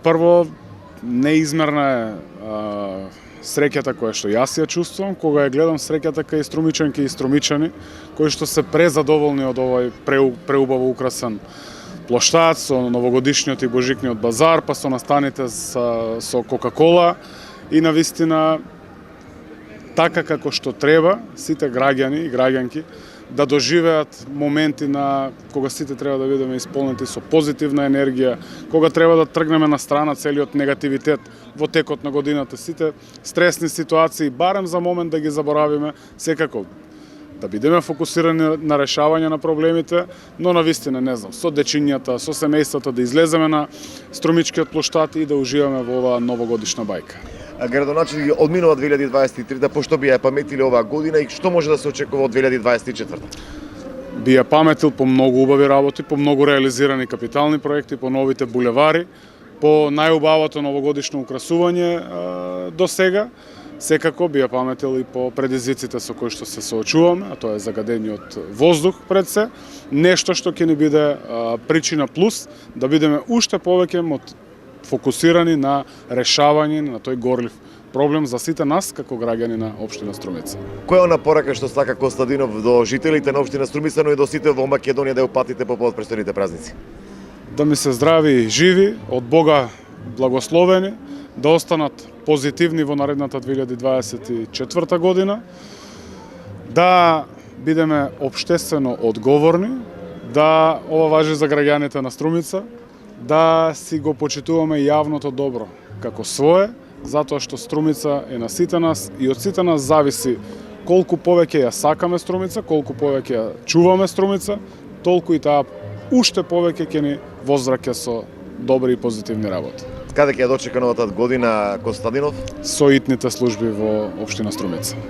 Прво, неизмерна е среќата која што јас ја чувствувам кога ја гледам среќата кај струмичанки и струмичани кои што се презадоволни од овој преубаво украсен плоштад со новогодишниот и божикниот базар, па со настаните со Кока-кола и навистина така како што треба сите граѓани и граѓанки да доживеат моменти на кога сите треба да бидеме исполнети со позитивна енергија, кога треба да тргнеме на страна целиот негативитет во текот на годината, сите стресни ситуации, барем за момент да ги заборавиме, секако да бидеме фокусирани на решавање на проблемите, но навистина, не знам, со дечињата, со семејствата да излеземе на струмичкиот плоштад и да уживаме во оваа новогодишна бајка. Градоначелник, одминува 2023, пошто би ја паметиле оваа година и што може да се очекува од 2024? Би ја паметил по многу убави работи, по многу реализирани капитални проекти, по новите булевари, по најубавото новогодишно украсување до сега. Секако би ја паметил и по предизвиците со кои што се соочуваме, а тоа е загадениот воздух пред се, нешто што ќе ни биде причина плюс да бидеме уште повеќе фокусирани на решавање на тој горлив проблем за сите нас како граѓани на општина Струмица. Која е она порака што сака Костадинов до жителите на општина Струмица, но и до сите во Македонија да ја упатите по повод престојните празници? Да ми се здрави и живи, од Бога благословени, да останат позитивни во наредната 2024 година, да бидеме општествено одговорни, да ова важи за граѓаните на Струмица, да си го почитуваме јавното добро како свое, затоа што Струмица е на сите нас и од сите нас зависи колку повеќе ја сакаме Струмица, колку повеќе ја чуваме Струмица, толку и таа уште повеќе ќе ни возвраќа со добри и позитивни работи. Каде ќе ја дочека новата година Костадинов? Со итните служби во општина Струмица.